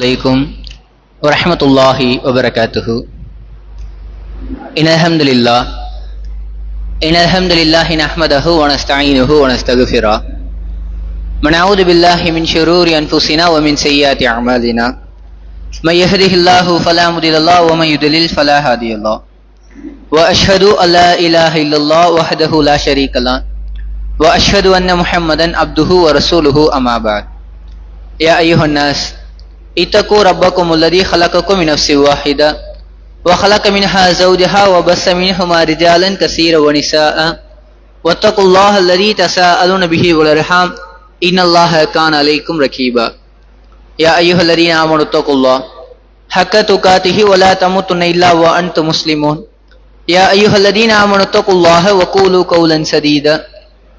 عليكم ورحمة الله وبركاته. إن الحمد لله نحمده ونستعينه ونستغفره ونعوذ بالله من شرور أنفسنا ومن سيئات أعمالنا من يهده الله فلا مضل له ومن يضلل فلا هادي له وأشهد أن لا إله إلا الله وحده لا شريك له وأشهد أن محمدا عبده ورسوله أما بعد. يا أيها الناس اتقوا ربكم الذي خلقكم من نفس واحدة وخلق منها زوجها وبث منهما رجالا كثيرا ونساء واتقوا الله الذي تساءلون به والأرحام إن الله كان عليكم رقيبا. يا أيها الذين آمنوا اتقوا الله حق تقاته ولا تموتن إلا وأنتم مسلمون. يا أيها الذين آمنوا اتقوا الله وقولوا قولا سديدا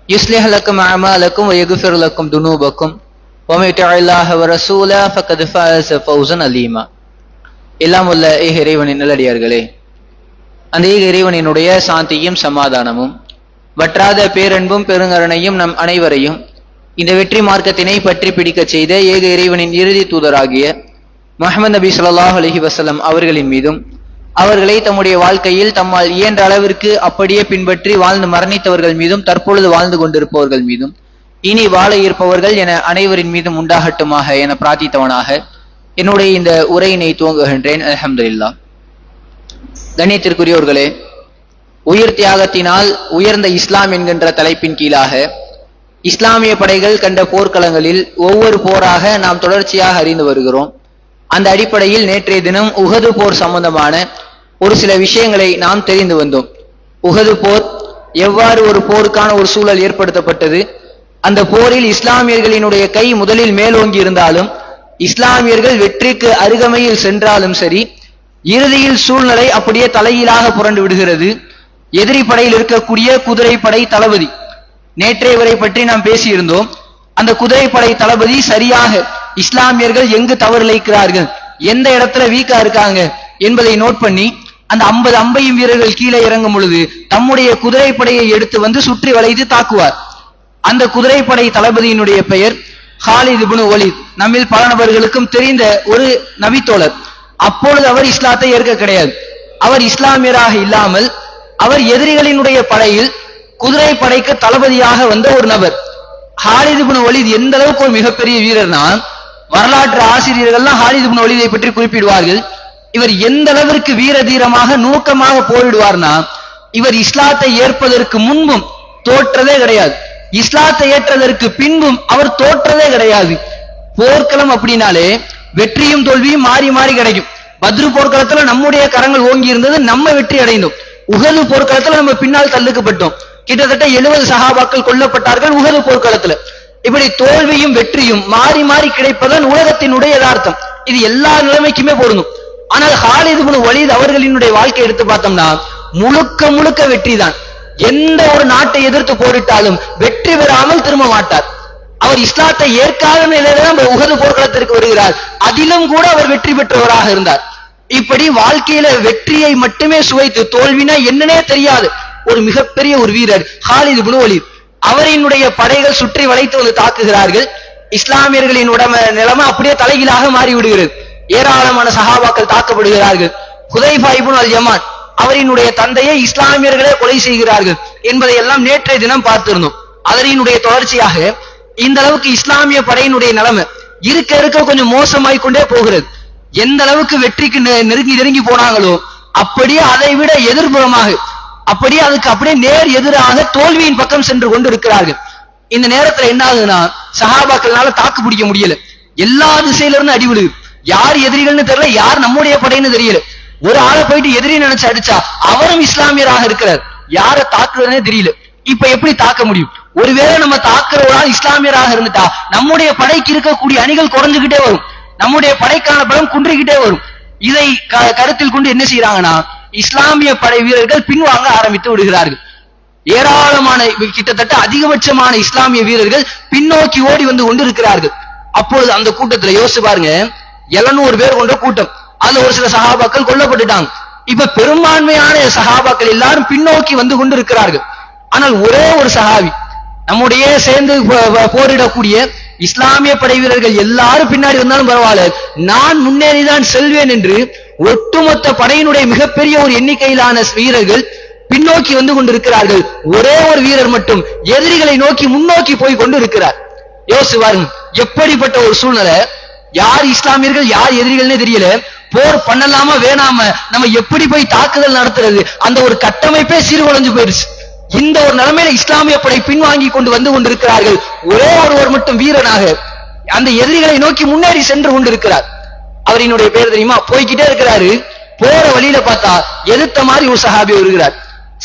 يصلح لكم أعمالكم ويغفر لكم ذنوبكم ومن يطع الله ورسوله فقد فاز فوزا عظيما. எல்லாம் உள்ள ஏக இறைவனின் நல்லடியார்களே, அந்த ஏக இறைவனினுடைய சாந்தியும் சமாதானமும் வற்றாத பேரன்பும் பெருங்கருணையும் நம் அனைவரையும் இந்த வெற்றி மார்க்கத்தினை பற்றி பிடிக்க செய்த ஏக இறைவனின் இறுதி தூதராகிய முஹம்மது நபி ஸல்லல்லாஹு அலைஹி வஸல்லம் அவர்களின் மீதும், அவர்களை தம்முடைய வாழ்க்கையில் தம்மால் இயன்ற அளவிற்கு அப்படியே பின்பற்றி வாழ்ந்து மரணித்தவர்கள் மீதும், தற்பொழுது வாழ்ந்து கொண்டிருப்பவர்கள் மீதும், இனி வாழ இருப்பவர்கள் என அனைவரின் மீதும் உண்டாகட்டுமாக என பிரார்த்தித்தவனாக என்னுடைய இந்த உரையினை துவங்குகின்றேன். அல்ஹம்துலில்லாஹ். கண்ணியத்திற்குரியோர்களே, உயிர் தியாகத்தினால் உயர்ந்த இஸ்லாம் என்கின்ற தலைப்பின் கீழாக இஸ்லாமிய படைகள் கண்ட போர்க்களங்களில் ஒவ்வொரு போராக நாம் தொடர்ச்சியாக அறிந்து வருகிறோம். அந்த அடிப்படையில் நேற்றைய தினம் உஹது போர் சம்பந்தமான ஒரு சில விஷயங்களை நாம் தெரிந்து வந்தோம். உஹது போர் எவ்வாறு ஒரு போருக்கான ஒரு சூழல் ஏற்படுத்தப்பட்டது, அந்த போரில் இஸ்லாமியர்களினுடைய கை முதலில் மேலோங்கி இருந்தாலும், இஸ்லாமியர்கள் வெற்றிக்கு அருகமையில் சென்றாலும் சரி, இறுதியில் சூழ்நிலை அப்படியே தலையிலாக புரண்டு விடுகிறது. எதிரி படையில் இருக்கக்கூடிய குதிரைப்படை தளபதி, நேற்றைய வரை பற்றி நாம் பேசியிருந்தோம். அந்த குதிரைப்படை தளபதி சரியாக இஸ்லாமியர்கள் எங்கு தவறு இழைக்கிறார்கள், எந்த இடத்துல வீக்கா இருக்காங்க என்பதை நோட் பண்ணி அந்த 50 அம்பையும் வீரர்கள் கீழே இறங்கும் பொழுது தம்முடைய குதிரைப்படையை எடுத்து வந்து சுற்றி வளைத்து தாக்குவார். அந்த குதிரைப்படை தளபதியினுடைய பெயர் ஹாலித் இப்னு வலீத். நம்மில் பல நபர்களுக்கும் தெரிந்த ஒரு நபித்தோழர். அப்பொழுது அவர் இஸ்லாத்தை ஏற்க கிடையாது. அவர் இஸ்லாமியராக இல்லாமல் அவர் எதிரிகளினுடைய படையில் குதிரைப்படைக்கு தளபதியாக வந்த ஒரு நபர். ஹாலித் இப்னு வலீத் எந்த அளவுக்கு ஒரு மிகப்பெரிய வீரர்னா, வரலாற்று ஆசிரியர்கள்லாம் ஹாலித் இப்னு வலீதை பற்றி குறிப்பிடுவார்கள். இவர் எந்த அளவிற்கு வீர தீரமாக நூக்கமாக போரிடுவார்னா, இவர் இஸ்லாத்தை ஏற்பதற்கு முன்பும் தோற்றதே கிடையாது, இஸ்லாத்தை ஏற்றதற்கு பின்பும் அவர் தோற்றதே கிடையாது. போர்க்களம் அப்படின்னாலே வெற்றியும் தோல்வியும் மாறி மாறி கிடைக்கும். பத்ரு போர்க்களத்துல நம்முடைய கரங்கள் ஓங்கி இருந்தது, நம்ம வெற்றி அடைந்தோம். உஹது போர்க்களத்துல நம்ம பின்னால் தள்ளுக்கப்பட்டோம். கிட்டத்தட்ட 70 சஹாபாக்கள் கொல்லப்பட்டார்கள் உஹது போர்க்களத்துல. இப்படி தோல்வியும் வெற்றியும் மாறி மாறி கிடைப்பதன் உலகத்தினுடைய யதார்த்தம். இது எல்லா நிலைமைக்குமே பொருந்தும். ஆனால் ஹாலித் இப்னு வலீத் அவர்களினுடைய வாழ்க்கை எடுத்து பார்த்தோம்னா முழுக்க முழுக்க வெற்றி தான். எந்த ஒரு நாட்டை எதிர்த்து போரிட்டாலும் வெற்றி பெறாமல் திரும்ப மாட்டார். அவர் இஸ்லாத்தை ஏற்காத நிலையில்தான் உஹது போர்க்களத்திற்கு வருகிறார். அதிலும் கூட அவர் வெற்றி பெற்றவராக இருந்தார். இப்படி வாழ்க்கையில வெற்றியை மட்டுமே சுவைத்து தோல்வினா என்னன்னே தெரியாது ஒரு மிகப்பெரிய ஒரு வீரர் ஹாலித் இப்னு வலீத். அவரினுடைய படைகள் சுற்றி வளைத்து வந்து தாக்குகிறார்கள். இஸ்லாமியர்களின் நிலைமை அப்படியே தலைகீழாக மாறிவிடுகிறது. ஏராளமான சஹாபாக்கள் தாக்கப்படுகிறார்கள். ஹுதைஃபா இப்னு அல் யமான் அவரினுடைய தந்தையை இஸ்லாமியர்களே கொலை செய்கிறார்கள் என்பதை எல்லாம் நேற்றைய தினம் பார்த்திருந்தோம். அதனுடைய தொடர்ச்சியாக இந்த அளவுக்கு இஸ்லாமிய படையினுடைய நிலைமை இருக்க இருக்க கொஞ்சம் மோசமாய் கொண்டே போகிறது. எந்த அளவுக்கு வெற்றிக்கு நெருங்கி நெருங்கி போனாங்களோ அப்படியே அதை விட எதிர்புறமாக, அப்படியே அதுக்கு அப்படியே நேர் எதிராக தோல்வியின் பக்கம் சென்று கொண்டு இருக்கிறார்கள். இந்த நேரத்துல என்ன ஆகுதுன்னா, சஹாபாக்கள்னால தாக்கு பிடிக்க முடியல. எல்லா திசையில இருந்து அடிவிடுது. யார் எதிரிகள்னு தெரியல, யார் நம்முடைய படைன்னு தெரியல. ஒரு ஆளை போயிட்டு எதிரி நினைச்சு அடிச்சா அவரும் இஸ்லாமியராக இருக்கிறார், யார தாக்குறதுனே தெரியல. இப்ப எப்படி தாக்க முடியும்? ஒருவேளை நம்ம தாக்குற ஒரு ஆள் இஸ்லாமியராக இருந்துட்டா நம்முடைய படைக்கு இருக்கக்கூடிய அணிகள் குறைஞ்சுக்கிட்டே வரும், நம்முடைய படைக்கான பலம் குன்றிக்கிட்டே வரும். இதை கருத்தில் கொண்டு என்ன செய்யறாங்கன்னா, இஸ்லாமிய படை வீரர்கள் பின்வாங்க ஆரம்பித்து விடுகிறார்கள். ஏராளமான கிட்டத்தட்ட அதிகபட்சமான இஸ்லாமிய வீரர்கள் பின்னோக்கி ஓடி வந்து கொண்டு இருக்கிறார்கள். அப்பொழுது அந்த கூட்டத்துல யோசிச்சு பாருங்க, 700 பேர் கொண்ட கூட்டம். அதுல ஒரு சில சஹாபாக்கள் கொல்லப்பட்டுட்டாங்க. இப்ப பெரும்பான்மையான சஹாபாக்கள் எல்லாரும் பின்னோக்கி வந்து கொண்டு இருக்கிறார்கள். ஆனால் ஒரே ஒரு சஹாபி, நம்முடைய சேர்ந்து போரிடக்கூடிய இஸ்லாமிய படை வீரர்கள் எல்லாரும் பின்னாடி வந்தாலும் பரவாயில்ல, நான் முன்னேறிதான் செல்வேன் என்று ஒட்டுமொத்த படையினுடைய மிகப்பெரிய ஒரு எண்ணிக்கையிலான வீரர்கள் பின்னோக்கி வந்து கொண்டிருக்கிறார்கள். ஒரே ஒரு வீரர் மட்டும் எதிரிகளை நோக்கி முன்னோக்கி போய் கொண்டு இருக்கிறார். யோசிச்சு பாருங்க, எப்படிப்பட்ட ஒரு சூழ்நிலை. யார் இஸ்லாமியர்கள் யார் எதிரிகள்னே தெரியல. போர் பண்ணலாமா வேணாம, நம்ம எப்படி போய் தாக்குதல் நடத்துறது, அந்த ஒரு கட்டமைப்பே சீர்குலைஞ்சு போயிருச்சு. இந்த ஒரு நிலைமையில இஸ்லாமிய படை பின்வாங்கி கொண்டு வந்து கொண்டிருக்கிறார்கள். ஒரே ஒருவர் மட்டும் வீரனாக அந்த எதிரிகளை நோக்கி முன்னேறி சென்று கொண்டிருக்கிறார். அவரினுடைய பேர் தெரியுமா? போய்கிட்டே இருக்கிறாரு. போற வழியில பார்த்தா எதிர்த்த மாதிரி ஒரு சஹாபி வருகிறார்.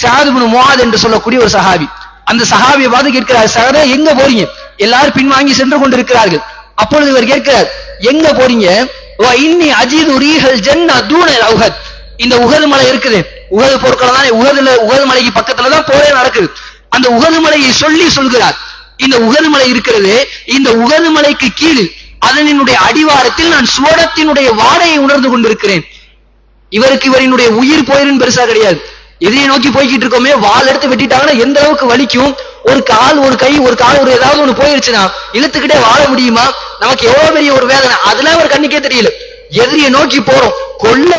சஅத் இப்னு முஆத் என்று சொல்லக்கூடிய ஒரு சஹாபி. அந்த சஹாபியை பார்த்து கேட்கிறார், சஹாபே எங்க போறீங்க? எல்லாரும் பின்வாங்கி சென்று கொண்டிருக்கிறார்கள். அப்பொழுது இவர் கேட்கிறார், எங்க போறீங்க? வ இன்னி அஜிது ரீஹல் ஜன்னா தூன உஹத். இந்த உஹது மலை இருக்குது, உஹது போர்க்களம் தான், உஹது மலைக்கு பக்கத்துல தான் போரே நடக்குது. அந்த உஹது மலையை சொல்கிறார். இந்த உஹது மலை இருக்கிறது, இந்த உஹது மலைக்கு கீழ் அதனுடைய அடிவாரத்தில் நான் சுவடத்தினுடைய வாடையை உணர்ந்து கொண்டிருக்கிறேன். இவரினுடைய உயிர் போயிரும் பெருசா கிடையாது. எதிரியை நோக்கி போய்கிட்டு இருக்கோமே, வாள் எடுத்து வெட்டிட்டாங்கன்னா எந்த அளவுக்கு வலிக்கும். ஒரு கால் ஒரு கை ஒரு கால் ஒரு ஏதாவது ஒண்ணு போயிருச்சுன்னா இழுத்துக்கிட்டே வாழ முடியுமா? நமக்கு எவ்வளவு பெரிய ஒரு வேதனை, அதெல்லாம் ஒரு கண்ணுக்கே தெரியல. எதிரியை நோக்கி போறோம், கொல்ல